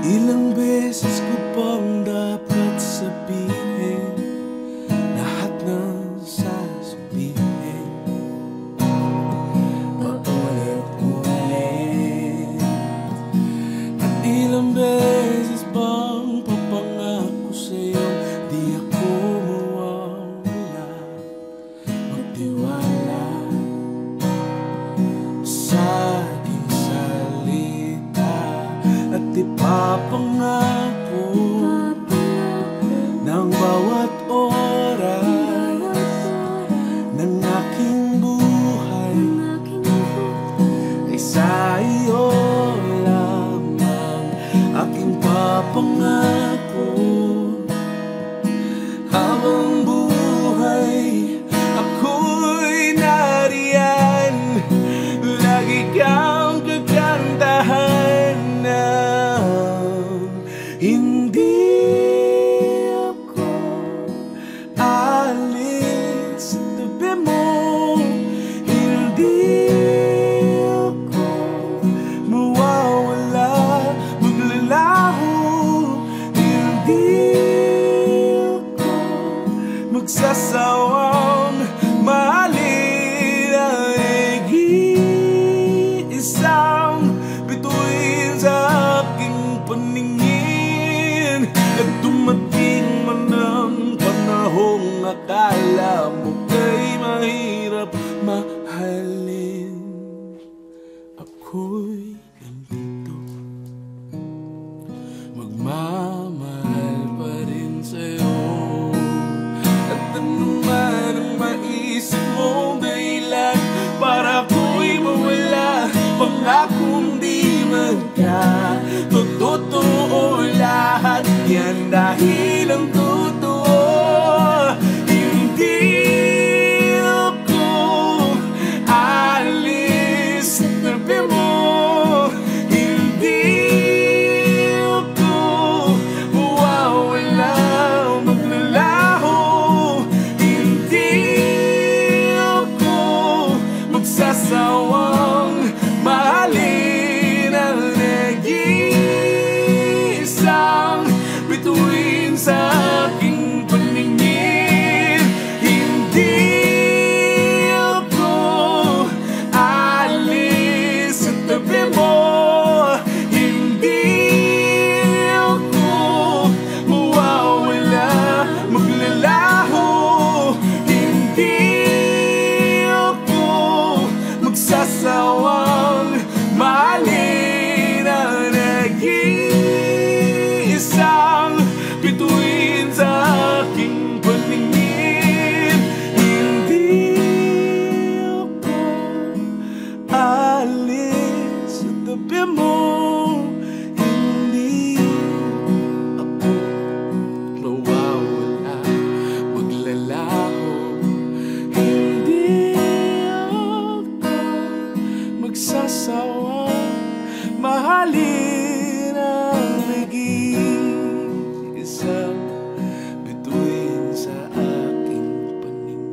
Ilang beses ko pang dapat sabihin lahat ng sasabihin, paulit-ulit. At ilang beses pang papangako sa'yo, di ako mawawala. Magtiwala sa aking salita at ipapangako ng bawat oras ng aking buhay ay sa iyo lamang. Aking papangako habang buhay ako'y nariyan, lagi kang kakantahan na hindi ako alis sa tabi mo, hindi ako mawawala, maglalaho, hindi ako magsasawang mahalin ang nag-iisang bituin sa aking paningin. At dumating man ang panahong akala mo kay mahirap mahalin, ako'y nandito, magmamahal pa rin sa'yo. At ano man ang maisip mong dahilan para ako'y mawala, pangakong di magkatotoo lahat yan dahil ang totoo, hindi ako alis sa tabi mo, hindi ako mawawala, maglalaho, hindi ako magsasawang mahalin ang nag-iisang bituin sa aking paningin. Hindi ako alis sa tabi mo, hindi ako mawawala, maglalaho, hindi ako magsasawang mahalin ang nag-iisang bituin sa aking paningin. Hindi ako alis sa tabi mo, hindi ako mawawala, maglalaho, hindi ako magsasawang mahalin ang nag-iisang bituin sa aking paningin.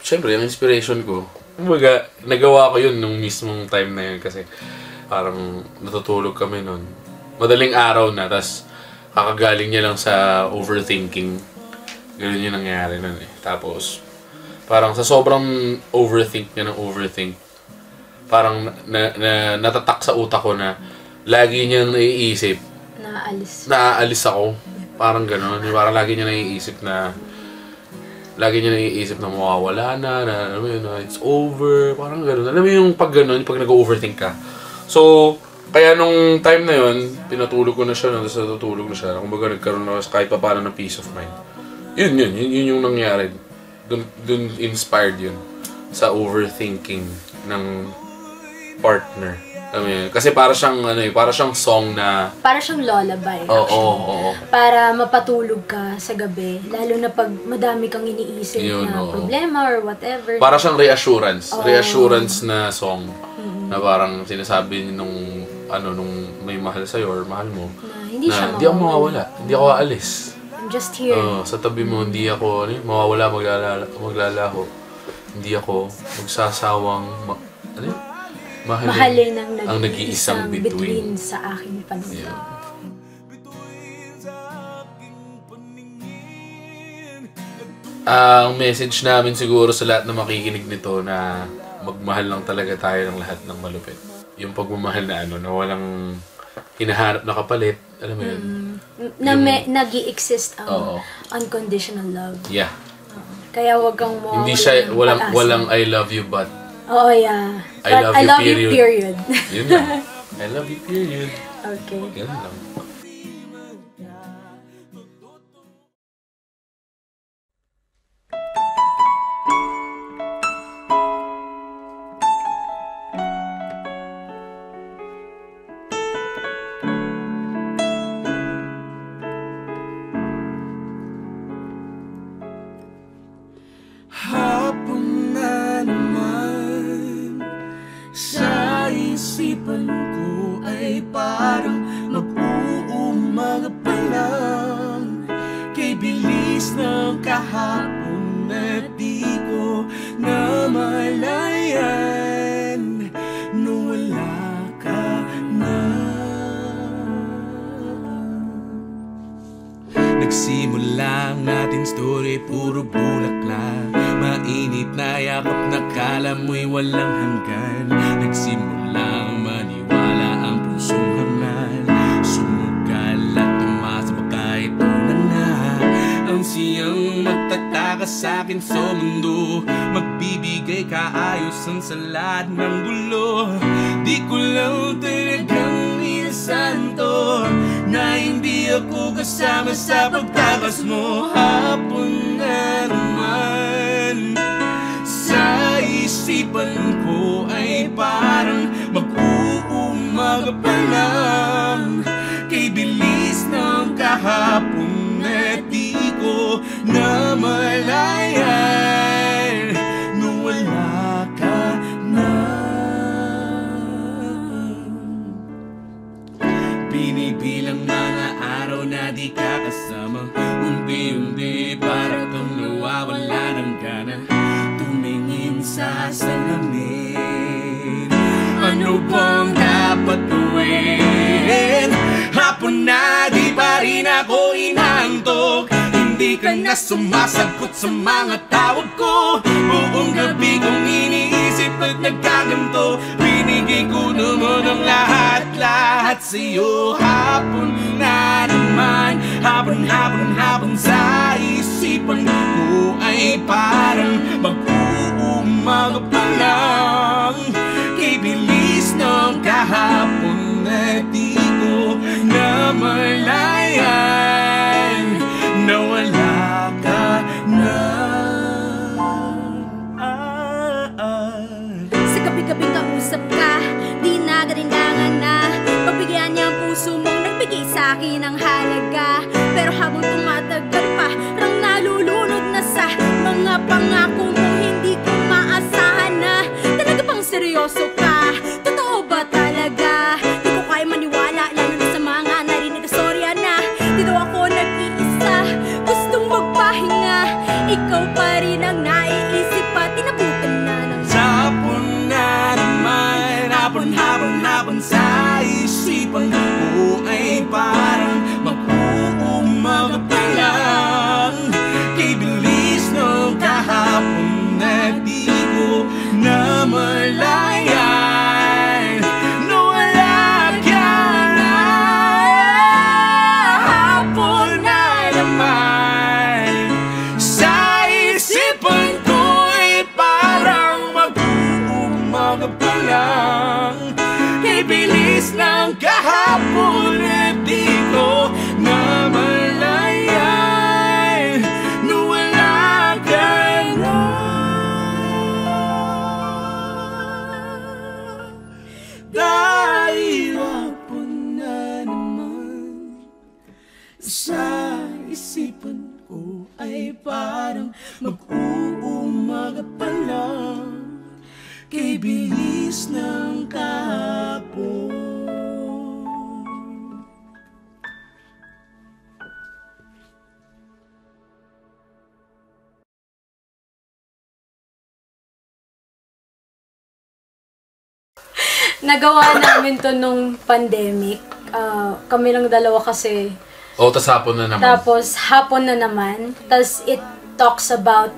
Siyempre, yung inspiration ko, kumbaga, nagawa ko yun nung mismong time na yun kasi parang natutulog kami nun. Madaling araw na, tas kakagaling niya lang sa overthinking. Ganun yung nangyari nun eh. Tapos, parang sa sobrang overthink niya ng overthink, parang natatak sa utak ko na lagi niyang naiisip. Naaalis ako. Parang gano'n. Parang lagi niya naiisip na mawawala na alam mo yun, na it's over. Parang gano'n. Alam mo yung pag gano'n, pag nag-overthink ka. So, kaya nung time na yun, pinatulog ko na siya, tapos natutulog na siya. Kumbaga nagkaroon na kahit pa paano ng peace of mind. Yun yung nangyari. Dun inspired yun sa overthinking ng partner. Kasi para siyang para siyang song na para siyang lullaby. Oo. Para mapatulog ka sa gabi, lalo na pag madami kang iniisip na problema or whatever. Para siyang reassurance na song. Na parang sinasabi nung may mahal sa'yo or mahal mo hindi ako mawawala, hindi ako aalis. I'm just here. Sa tabi mo, hindi ako mawawala, maglalaho. Hindi ako magsasawang mahalin ang nag-iisang bituin sa aking paningin. Yeah. Ang message namin siguro sa lahat na makikinig nito na magmahal lang talaga tayo ng lahat ng malupit. Yung pagmamahal na na walang hinahanap na kapalit, alam mo yun? Nag-i-exist ang unconditional love. Yeah. Kaya wag kang mo hindi siya, walang I love you but yeah. I love you period. Yun lang. I love you period. Okay. Ganun lang. Hapon na naman, sa isipan ko ay parang mag-uumaga pa lang. Kay bilis ng kahapon na di ko namalayan nung wala ka na. Nagsimula ang ating story, puro bulaklak. Mainit na yakap na kala mo'y walang hanggan. Nagsimula ang maniwala ang pusong hangal. Sumugal at tumasama kahit una nga. Ang siyang magtataka sa'kin sa mundo, magbibigay kaayusan sa lahat ng gulo. Di ko lang talagang inasahan to, na hindi ako kasama sa pagtakas mo. Hapon na naman, sa isipan ko ay parang mag-uumaga pa lang. Kay bilis ng kahapon na di ko namalayan nung wala ka na. Binibilang mga araw na di ka kasama, unti-unti para kang nawawala ng gana. Tumingin sa salamin, ano bang dapat gawin? Hapon na di pa rin ako inaantok, hindi ka na sumasagot sa mga tawag ko. Buong gabi kong iniisip at nagkaganto, binigay ko naman ang lahat sa'yo. Hapon na naman, hapon sa isipan ko ay parang mag-uumaga pa lang. Kay bilis ng kahapon na di ko namalayan na wala ka na. Sa gabi-gabing kausap ka, di na garindangan na. Pagbigyan niya ang puso mong nagbigay sa akin ng halaga. Pero habang tumatagal pa, rang nalulunod na sa mga pangako mong hindi ko maasahan na. Talaga bang seryoso ka? Totoo ba talaga? Di ko kaya maniwala, lalo na sa mga narinig na storya na Kay bilis ng kahapon at di ko namalayan na wala ka na. Dahil hapon na naman, sa isipan ko ay parang mag-uumaga pa lang. Kay bilis ng kahapon. Nagawa namin to nung pandemic. Kami lang dalawa kasi. Tas hapon na naman. Tapos hapon na naman. Tapos it talks about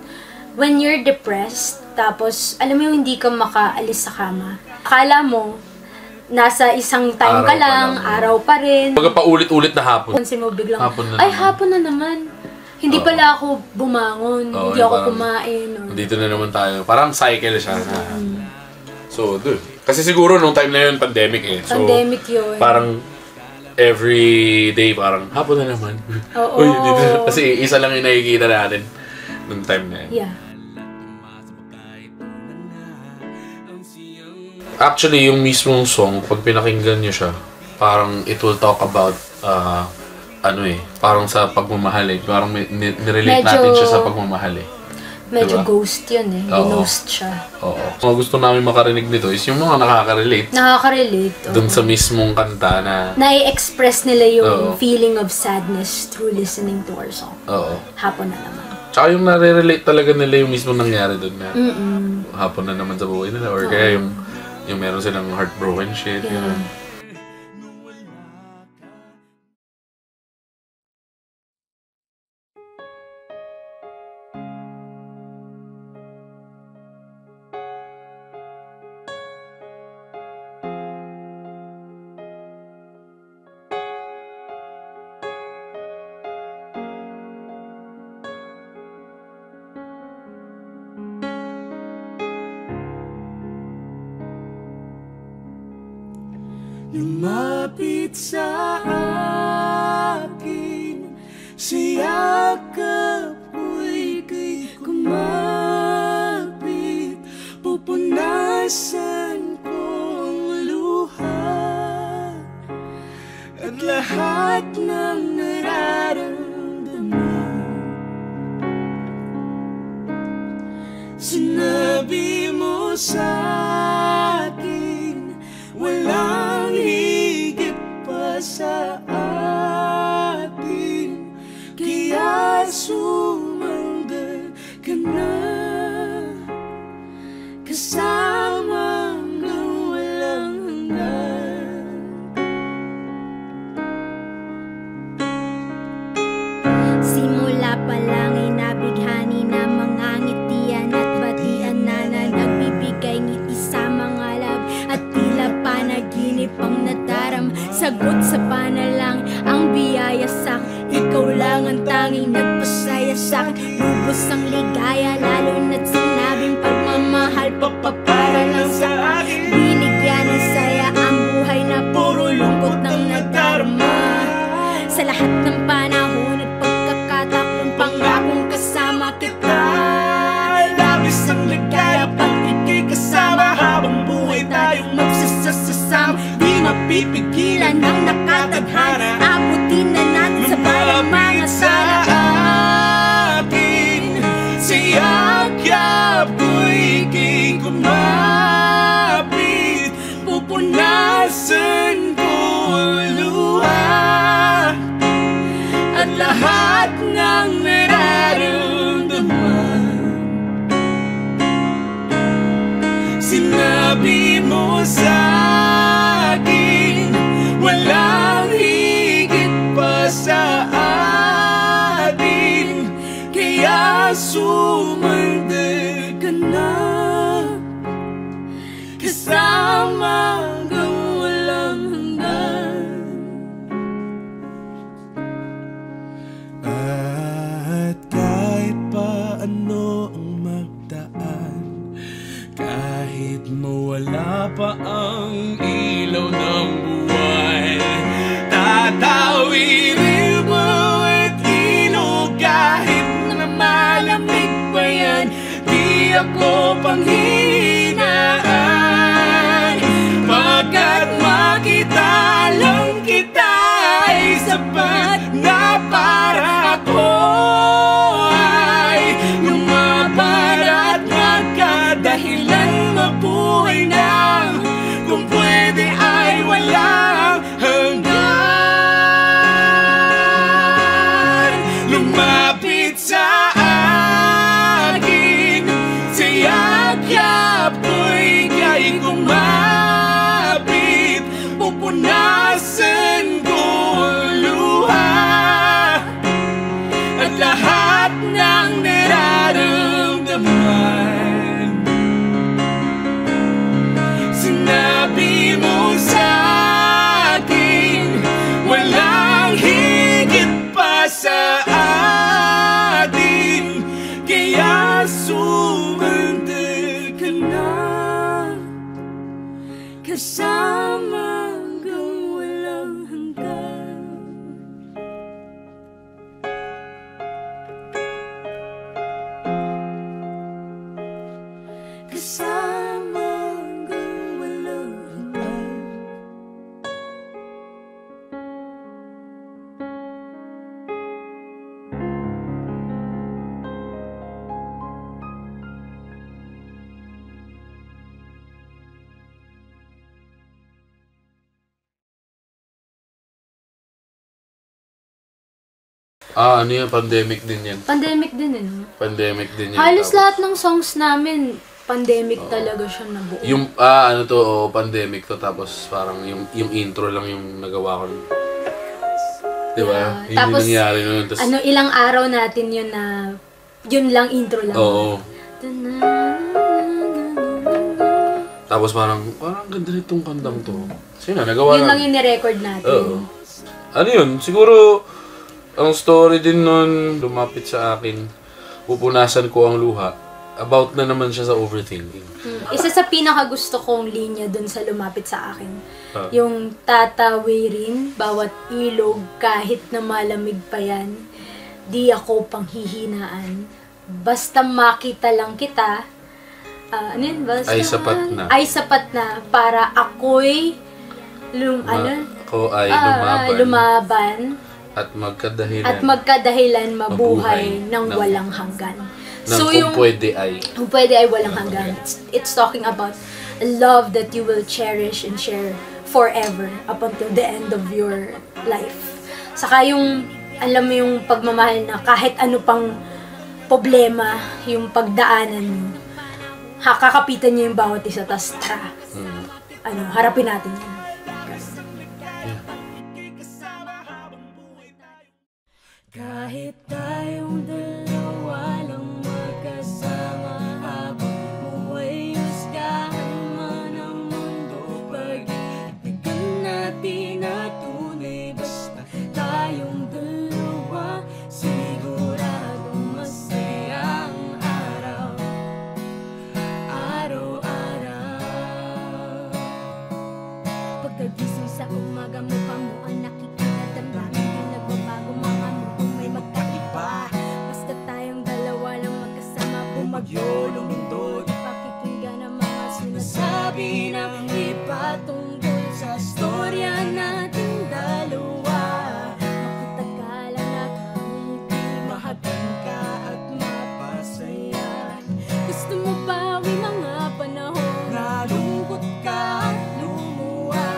when you're depressed. Tapos alam mo yung hindi ka makaalis sa kama. Akala mo, nasa isang time ka lang, araw pa rin. Pagka paulit-ulit na hapon. Pansin mo biglang, hapon na ay naman. hapon na naman. Hindi pala ako bumangon. Hindi ako kumain. Dito na naman tayo. Parang cycle siya. So, dude. Kasi siguro nung time na yun, pandemic eh. So, Pandemic yun. Parang every day, parang hapon na naman. Oo. Uy, dito. Kasi isa lang yung nakikita natin nung time na yun. Yeah. Actually, yung mismong song, pag pinakinggan nyo siya, parang it will talk about, parang sa pagmamahal eh. Parang nirelate natin siya sa pagmamahal eh. Medyo diba? Ghost yun eh. Ginost siya. Oo. Mga gusto namin makarinig nito is yung mga nakaka-relate. Nakaka-relate. Dun sa mismong kanta na... Nai-express nila yung feeling of sadness through listening to our song. Oo. Hapon na naman. Tsaka yung nare-relate talaga nila yung mismo nangyari dun na hapon na naman sa buhay nila. Or kaya yung meron silang heartbroken shit. Yeah. Yun. Lumapit sa akin, siyakap ko'y kay kumapit. Pupunasan kong luha at lahat ng nararamdaman. Sinabi mo sa akin, walang higit pa sa atin, kaya sumangga ka na, kasama ng walang hanggan. Simula pa lang ay nabighani na mga ngitian at batian na nagbibigay ngiti sa mga lab at tila panaginip ang nadaram. Sagot sa panalang ang biyaya sa'kin, ikaw lang ang tanging nagpasaya sa'kin. Lubos ang ligaya lalo na't sinabing pagmamahal para lang sa akin. Binigyan ng saya ang buhay na puro lungkot ng nadarama. Sa lahat ng panahon at pagkakataon, pangakong kasama kita. Labis ang ligaya pag ika'y kasama, habang buhay tayong magsasasama. Di mapipigilan ng nakatadhana, Abutin na natin sa bayang mga sala. atin. Siyakap ko'y ika'y kumapit, pupunasan ko ang luha at lahat ng nararamdaman. Sinabi mo sa akin, walang higit pa sa atin, kaya sumandal ka na, kasama hanggang wala ako panghinaan. Pagkat makita lang kita ay sapat na para ko ay lumaban at magkadahilan, mabuhay na kung pwede ay walang hanggan. Lumapit sa akin, sa yakap ko'y kay kumapit, pupunasan ko luha at lahat ng nararamdaman. Sinabi mo sa akin, walang higit pa sa atin, kaya sumandal ka na, kasama hanggang walang hanggan. Kasama hanggang walang hanggan. Ano yan? Pandemic din yan. Pandemic din eh, no? Pandemic din yan. Halos Tapos, lahat ng songs namin, pandemic talaga siya nabuo. yung, pandemic to. Tapos parang yung intro lang yung nagawa ko. Diba? Yeah. Yun yung nangyari nun. Tapos, Ilang araw natin yun na, yun lang intro lang. oo. Tapos parang ganda nitong kandang to. Sino, nagawa Yun lang lang. yung ni-record natin. Oo. Ano yun? Siguro, ang story din nun, lumapit sa akin, pupunasan ko ang luha. About na naman siya sa overthinking. Isa sa pinakagusto kong linya dun sa lumapit sa akin. Ah. Yung tatawirin bawat ilog kahit na malamig pa yan. Di ako panghihinaan. Basta makita lang kita. Ano yun? Basta, Ay sapat na. Ay sapat na para ako'y Ako ay lumaban. lumaban At magkadahilan. at magkadahilan mabuhay Mabuhay ng ng- walang hanggan. Nang kung pwede ay. Kung pwede ay walang hanggan. It's talking about a love that you will cherish and share forever up until the end of your life. Saka yung, alam mo yung pagmamahal na kahit ano pang problema, yung pagdaanan mo, kakapitan niyo yung bawat isa, tas tara, harapin natin yan. Kahit tayong dalawa lang magkasama habang buhay, husgahan man ang mundo, pag-ibigyan natin na tunay, basta tayong dalawa, siguradong masaya ang araw, araw-araw. Pagkagising sa umaga, mukha mo ang nakikita, damdamin di nagbabago, mga mukhang may magkaiba. Basta tayong dalawa lang magkasama, bumagyo, lumindod, pakikinggan ang mga sinasabi ng iba tungkol sa storya nating dalawa. Makita ka lang nakangiti, mahabang ka at mapasaya. Gusto mo bawi mga panahon na lungkot ka at lumuha,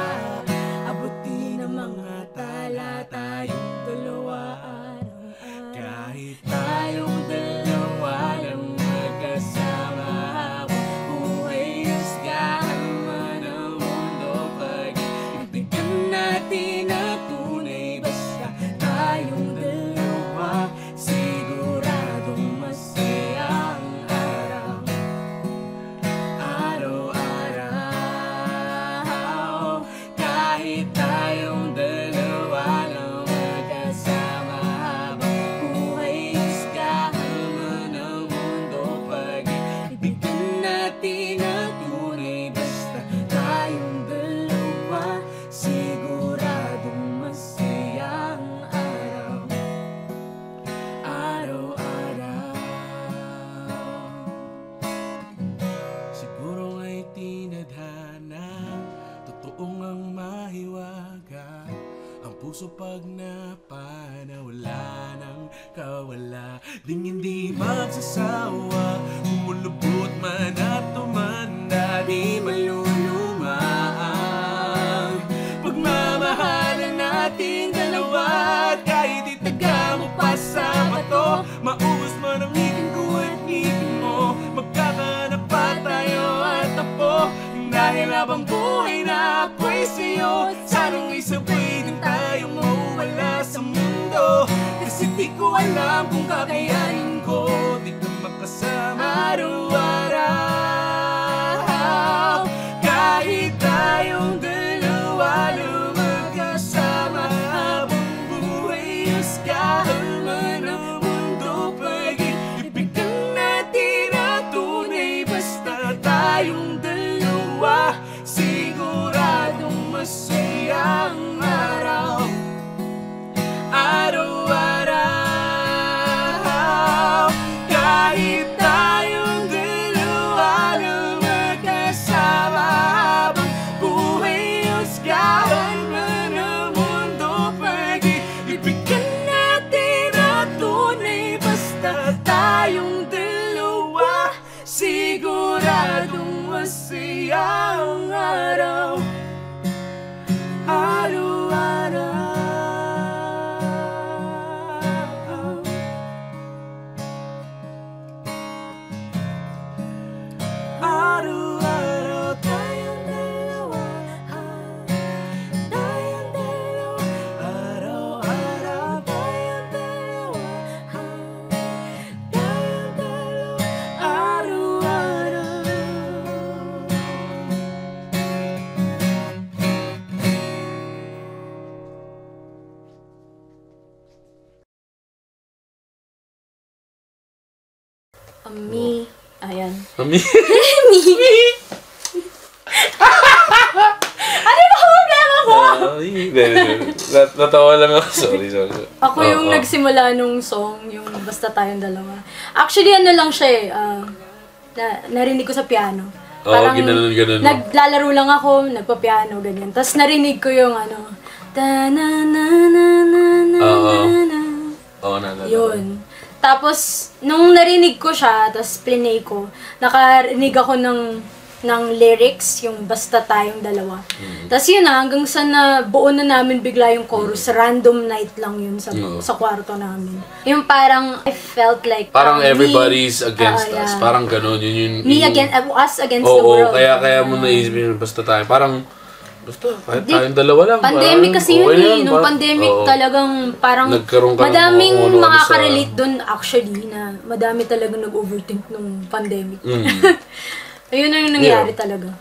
abutin ang mga tala tayong dalawa araw-araw. Kahit tayong dalawa lang magkasama habang buhay, husgahan man ang mundo, pag-ibigyan natin na tunay, basta tayong dalawa, siguradong masaya ang araw, araw-araw. Kahit tayong dalawa lang magkasama habang buhay, husgahan man ang mundo, pag-ibigyan natin na tunay, basta tayong dalawa, siguradong masaya ang araw, araw-araw. puso pag napanawala ng kawala. Ding hindi magsasawa, kumulubot man at tumanda, di maluluma ang pagmamahalan nating dalawa. At kahit itaga mo pa sa bato, maubos man ang ngipin ko at ngipin mo, magkakanak pa tayo at tapo. Dahil habang buhay na ako'y sa'yo, sanang isabay din tayong mawala sa mundo. Kasi di ko alam kung kakayanin ko di ka makasama araw-araw. Kahit tayong dalawa lang magkasama habang buhay, husgahan man ang mundo, pag-ibigan natin ang tunay. Basta tayong dalawa, siguradong masaya ang araw, araw-araw. Kahit tayong dalawa lang magkasama habang buhay, husgahan man ang mundo, pag-ibigan natin ang tunay. Basta tayong dalawa, siguradong masaya ang araw, araw-araw. Araw-araw tayong dalawa, tayong dalawa. Araw-araw tayong dalawa, tayong dalawa. Araw-araw. Me. Ayan. Mami. Ano ba problema ko? Natawa lang ako. Sorry. Ako yung nagsimula nung song, yung Basta Tayong Dalawa. Actually, ano lang siya eh. Narinig ko sa piano. Oo, ginanon. Naglalaro lang ako, nagpa-piano, ganyan. Tapos narinig ko yung ano, ta-na-na-na-na-na-na. Oo, nalala. Yun. Tapos, nung narinig ko siya, tapos plinay ko, nakarinig ako ng lyrics, yung Basta Tayong Dalawa. Tapos yun na, hanggang sa buo na namin bigla yung chorus, random night lang yun sa kwarto namin. Yung parang, I felt like... Parang everybody's against us. yeah. Parang ganun. Yun, Us against the world. Kaya mo naisipin, basta tayo. Parang, basta, kahit tayong dalawa lang. Pandemic parang, kasi yun okay eh. lang, Nung pandemic talagang parang nagkaroon ka ng madaming mga ano-ano makaka-relate dun actually na madami talagang nag-overthink nung pandemic. Ayun na yung nangyari talaga.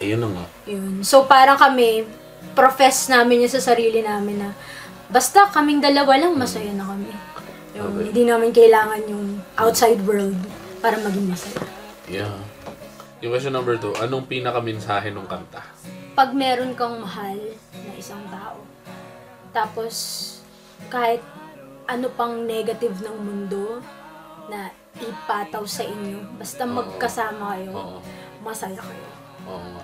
Ayun na nga. Yun. So parang kami, profess namin yun sa sarili namin na basta kaming dalawa lang, masaya na kami. Yung, Okay. Hindi namin kailangan yung outside world para maging masaya. Yeah. Yung question number 2, anong pinaka-mensahe ng kanta? Pag meron kang mahal na isang tao, tapos kahit ano pang negative ng mundo na ipataw sa inyo, basta magkasama kayo, masaya kayo. Oo nga.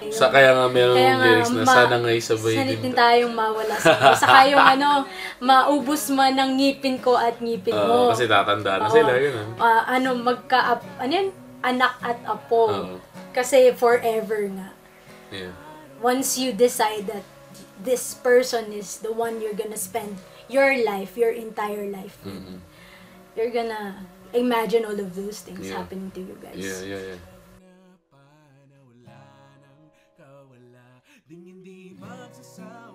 Ayun. Kaya nga meron lyrics na sana nga'y sabay sanit din din. tayong mawala sa saka yung maubos man ng ngipin ko at ngipin mo. Kasi tatanda na sila, yun. Anak at apo. Kasi forever nga. Yeah. Once you decide that this person is the one you're gonna spend your life, your entire life, you're gonna imagine all of those things happening to you guys. Yeah. Napanawala ng kawala, ding hindi magsasama.